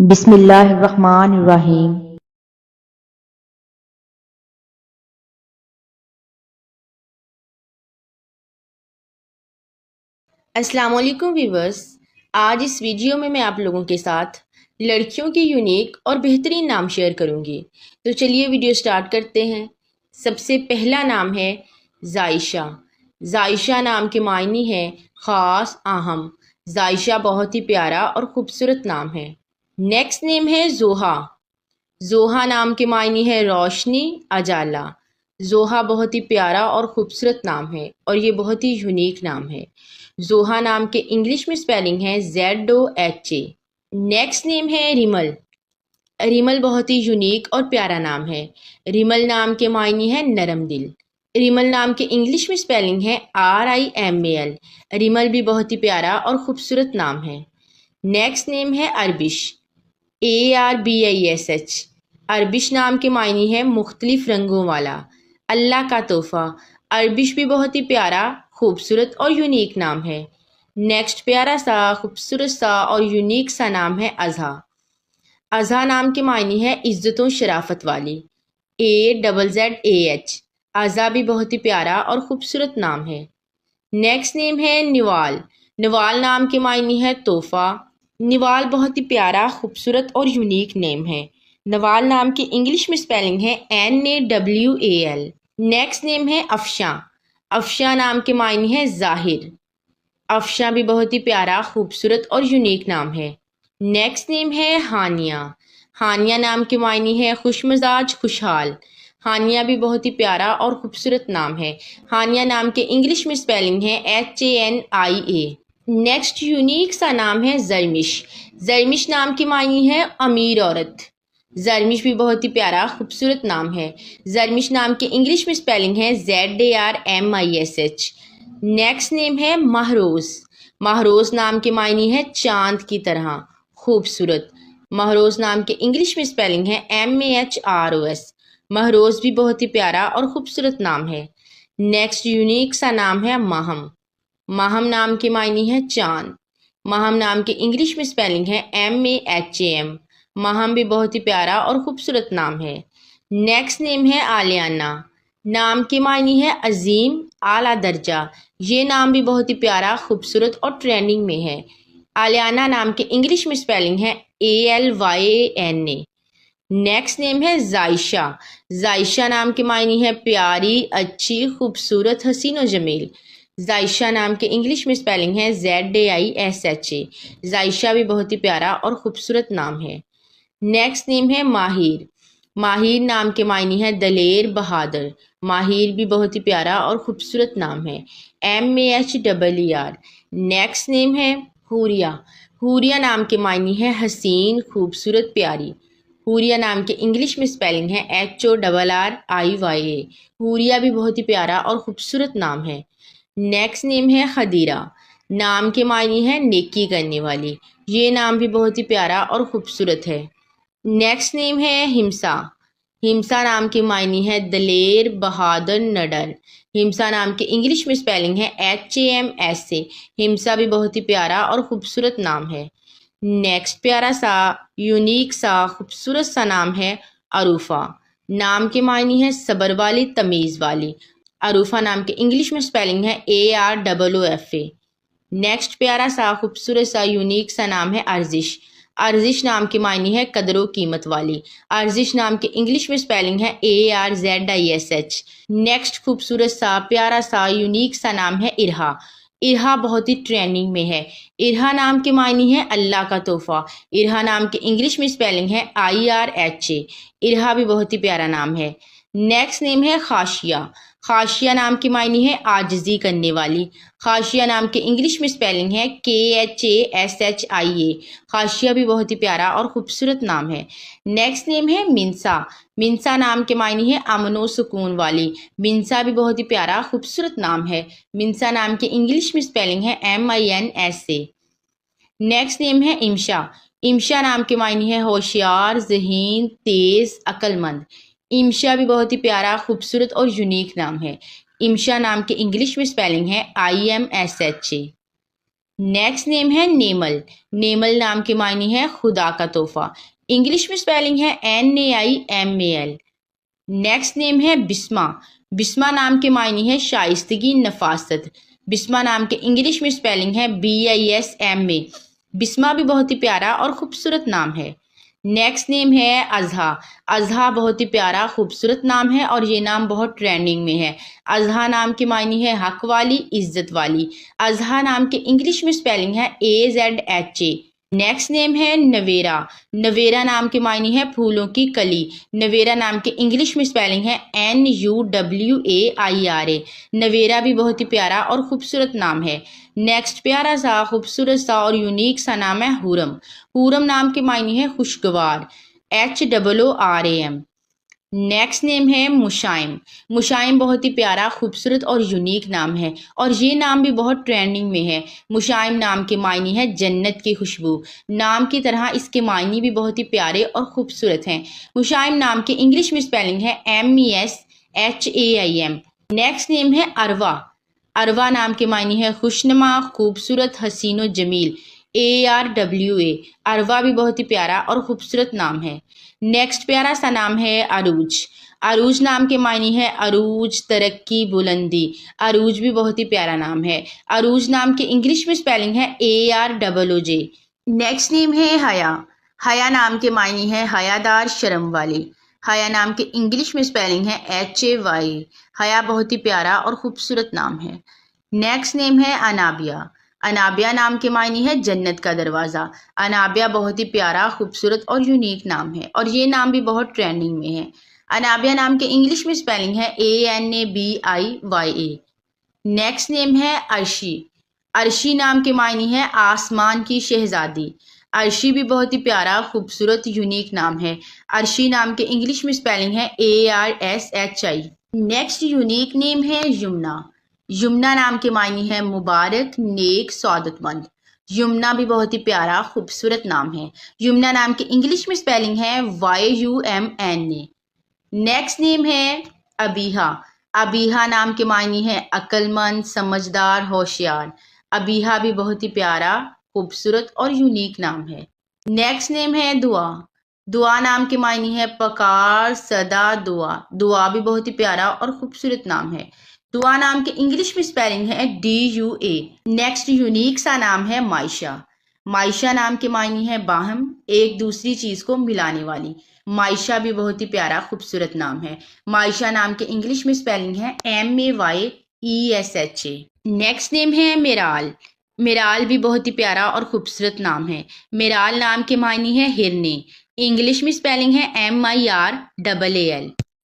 بسم اللہ الرحمن الرحیم۔ السلام علیکم ویورز، آج اس ویڈیو میں آپ لوگوں کے ساتھ لڑکیوں کے یونیک اور بہترین نام شیئر کروں گی۔ تو چلیے ویڈیو سٹارٹ کرتے ہیں۔ سب سے پہلا نام ہے زائشہ۔ زائشہ نام کے معنی ہے خاص، اہم۔ زائشہ بہت ہی پیارا اور خوبصورت نام ہے۔ نیکسٹ نیم ہے زوہا۔ زوہا نام کے معنی ہے روشنی، اجالا۔ زوہا بہت ہی پیارا اور خوبصورت نام ہے اور یہ بہت ہی یونیک نام ہے۔ زوہا نام کے انگلش میں سپیلنگ ہے ZOHA۔ نیکسٹ نیم ہے ریمل۔ ریمل بہت ہی یونیک اور پیارا نام ہے۔ ریمل نام کے معنی ہے نرم دل۔ ریمل نام کے انگلش میں سپیلنگ ہے RIMAL۔ ریمل بھی بہت ہی پیارا اور خوبصورت نام ہے۔ نیکسٹ نیم ہے اربش۔ ARBISH۔ اربش نام کے معنی ہے مختلف رنگوں والا، اللہ کا تحفہ۔ اربش بھی بہت ہی پیارا، خوبصورت اور یونیک نام ہے۔ نیکسٹ پیارا سا، خوبصورت سا اور یونیک سا نام ہے ازہا۔ ازہا نام کے معنی ہے عزت و شرافت والی، AZZAH۔ ازہا بھی بہت ہی پیارا اور خوبصورت نام ہے۔ نیکسٹ نیم ہے نوال۔ نوال نام کے معنی ہے تحفہ۔ نوال بہت ہی پیارا، خوبصورت اور یونیک نیم ہے۔ نوال نام کی انگلش میں سپیلنگ ہے NAWAL۔ نیکسٹ نیم ہے افشاں۔ افشاں نام کے معنی ہے ظاہر۔ افشاں بھی بہت ہی پیارا، خوبصورت اور یونیک نام ہے۔ نیکسٹ نیم ہے ہانیہ۔ ہانیہ نام کے معنی ہے خوش مزاج، خوشحال۔ ہانیہ بھی بہت ہی پیارا اور خوبصورت نام ہے۔ ہانیہ نام کے انگلش میں سپیلنگ ہے HANIA۔ نیکسٹ یونیک سا نام ہے زرمش۔ زرمش نام کے معنی ہے امیر عورت۔ زرمش بھی بہت ہی پیارا، خوبصورت نام ہے۔ زرمش نام کے انگلش میں سپیلنگ ہے ZARMISH۔ نیکسٹ نیم ہے مہروز۔ مہروز نام کے معنی ہے چاند کی طرح خوبصورت۔ مہروز نام کے انگلش میں سپیلنگ ہے MAHROS۔ مہروز بھی بہت ہی پیارا اور خوبصورت نام ہے۔ نیکسٹ یونیک سا نام ہے ماہم۔ ماہم نام کے معنی ہے چاند۔ ماہم نام کے انگلش میں سپیلنگ ہے MAHAM۔ ماہم بھی بہت ہی پیارا اور خوبصورت نام ہے۔ نیکسٹ نیم ہے آلیانہ۔ نام کے معنی ہے عظیم، اعلیٰ درجہ۔ یہ نام بھی بہت ہی پیارا، خوبصورت اور ٹرینڈنگ میں ہے۔ آلیانہ نام کے انگلش میں سپیلنگ ہے ALYANA۔ نیکسٹ نیم ہے زائشہ۔ زائشہ نام کے معنی ہے پیاری، اچھی، خوبصورت، حسین و جمیل۔ زائشہ نام کے انگلش میں سپیلنگ ہے ZAISHA۔ زائشہ بھی بہت ہی پیارا اور خوبصورت نام ہے۔ نیکسٹ نیم ہے ماہر۔ ماہر نام کے معنی ہے دلیر، بہادر۔ ماہر بھی بہت ہی پیارا اور خوبصورت نام ہے، MAHER۔ نیکسٹ نیم ہے حوریہ۔ حوریہ نام کے معنی ہے حسین، خوبصورت، پیاری۔ حوریہ نام کے انگلش میں سپیلنگ ہے HORRIYA۔ حوریہ بھی بہت ہی پیارا اور خوبصورت نام ہے۔ نیکسٹ نیم ہے خدیرہ۔ نام کے معنی ہے نیکی کرنے والی۔ یہ نام بھی بہت ہی پیارا اور خوبصورت ہے۔ نیکسٹ نیم ہے ہمسا۔ ہمسا نام کے معنی ہے دلیر، بہادر، نڈر۔ ہمسا نام کے انگلش میں سپیلنگ ہے HAMSA۔ ہمسا بھی بہت ہی پیارا اور خوبصورت نام ہے۔ نیکسٹ پیارا سا، یونیک سا، خوبصورت سا نام ہے عروفہ۔ نام کے معنی ہے صبر والی، تمیز والی۔ عروفہ نام کے انگلش میں سپیلنگ ہے AROOFA۔ نیکسٹ پیارا سا، خوبصورت سا، یونیک سا نام ہے ارزش۔ ارزش نام کے معنی ہے قدر و قیمت والی۔ ارزش نام کے انگلش میں سپیلنگ ہے ARZISH۔ نیکسٹ خوبصورت سا، پیارا سا، یونیک سا نام ہے ارہا۔ ارہا بہت ہی ٹرینڈنگ میں ہے۔ ارہا نام کے معنی ہے اللہ کا تحفہ۔ ارہا نام کے انگلش میں سپیلنگ ہے IRHA۔ ارہا بھی بہت ہی پیارا نام ہے۔ نیکسٹ نیم ہے خاشیہ۔ خاشیہ نام کے معنی ہے عاجزی کرنے والی۔ خاشیہ نام کے انگلش میں سپیلنگ ہے KHASHIA۔ خاشیہ بھی بہت ہی پیارا اور خوبصورت نام ہے۔ نیکسٹ نیم ہے منسا۔ منسا نام کے معنی ہے امن و سکون والی۔ منسا بھی بہت ہی پیارا، خوبصورت نام ہے۔ منسا نام کے انگلش میں سپیلنگ ہے MINSA۔ نیکسٹ نیم ہے امشا۔ امشا نام کے معنی ہے ہوشیار، ذہین، تیز، عقل مند۔ امشا بھی بہت ہی پیارا، خوبصورت اور یونیک نام ہے۔ امشا نام کے انگلش میں سپیلنگ ہے IMSHA۔ نیکسٹ نیم ہے نیمل. نیمل نام کے معنی ہے خدا کا تحفہ. انگلش میں اسپیلنگ ہے NAIMAL. نیکسٹ نیم ہے بسما. بسما نام کے معنی ہے شائستگی، نفاست. بسما نام کے انگلش میں اسپیلنگ ہے BISMA. بسما بھی بہت ہی پیارا اور خوبصورت نام ہے. نیکسٹ نیم ہے اضحیٰ. اضحیٰ بہت ہی پیارا خوبصورت نام ہے اور یہ نام بہت ٹرینڈنگ میں ہے. اضحیٰ نام کے معنی ہے حق والی، عزت والی. اضحیٰ نام کے انگلش میں اسپیلنگ ہے AZHA. نیکسٹ نیم ہے نویرا. نویرا نام کے معنی ہے پھولوں کی کلی. نویرا نام کے انگلش میں اسپیلنگ ہے NUWAIRA. نویرا بھی بہت ہی پیارا اور خوبصورت نام ہے. نیکسٹ پیارا سا، خوبصورت سا اور یونیک سا نام ہے حورم. حورم نام کے معنی ہے خوشگوار، HOORAM. نیکسٹ نیم ہے مشائم. مشائم بہت ہی پیارا، خوبصورت اور یونیک نام ہے اور یہ نام بھی بہت ٹرینڈنگ میں ہے. مشائم نام کے معنی ہے جنت کی خوشبو. نام کی طرح اس کے معنی بھی بہت ہی پیارے اور خوبصورت ہیں. مشائم نام کے انگلش میں اسپیلنگ ہے MESHAIM. نیکسٹ نیم ہے اروا. اروا نام کے معنی ہے خوشنما، خوبصورت، حسین و جمیل، ARWA. اروا بھی بہت ہی پیارا اور خوبصورت نام ہے. نیکسٹ پیارا سا نام ہے عروج. عروج نام کے معنی ہے عروج، ترقی، بلندی. عروج بھی بہت ہی پیارا نام ہے. عروج نام کے انگلش میں اسپیلنگ ہے AROOJ. نیکسٹ نیم ہے حیا. حیا نام کے معنی ہے حیادار، شرم والی. حیا نام کے انگلش میں اسپیلنگ ہے HAY. حیا بہت ہی پیارا اور خوبصورت نام ہے. نیکسٹ نیم ہے انابیہ. انابیہ نام کے معنی ہے جنت کا دروازہ. انابیہ بہت ہی پیارا، خوبصورت اور یونیک نام ہے اور یہ نام بھی بہت ٹرینڈنگ میں ہے. انابیہ نام کے انگلش میں اسپیلنگ ہے ANABIYA. نیکسٹ نیم ہے عرشی. عرشی نام کے معنی ہے آسمان کی شہزادی. عرشی بھی بہت ہی پیارا، خوبصورت، یونیک نام ہے. عرشی نام کے انگلش میں اسپیلنگ ہے ARSHI. نیکسٹ یونیک نیم ہے یمنا. یمنا نام کے معنی ہے مبارک، نیک، سعادت مند. یمنا بھی بہت ہی پیارا، خوبصورت نام ہے. یمنا نام کے انگلش میں اسپیلنگ ہے YUMNA. نیکسٹ نیم ہے ابیہا. ابیہا نام کے معنی ہے عقل مند، سمجھدار، ہوشیار. ابیہا بھی بہت ہی پیارا، خوبصورت اور یونیک نام ہے. نیکسٹ نیم ہے دعا. دعا نام کے معنی ہے پکار، صدا، دعا. دعا بھی بہت ہی پیارا اور خوبصورت نام ہے. دعا نام کے انگلش میں اسپیلنگ ہے DUA. نیکسٹ یونیک سا نام ہے معائشہ. معائشہ نام کے معنی ہے باہم، ایک دوسری چیز کو ملانے والی. معائشہ بھی بہت ہی پیارا، خوبصورت نام ہے. معائشہ نام کے انگلش میں اسپیلنگ ہے MAYESHA. نیکسٹ نیم ہے میرال. میرال بھی بہت ہی پیارا اور خوبصورت نام ہے. میرال نام کے معنی ہے ہرنے. انگلش میں اسپیلنگ ہے MIRAAL.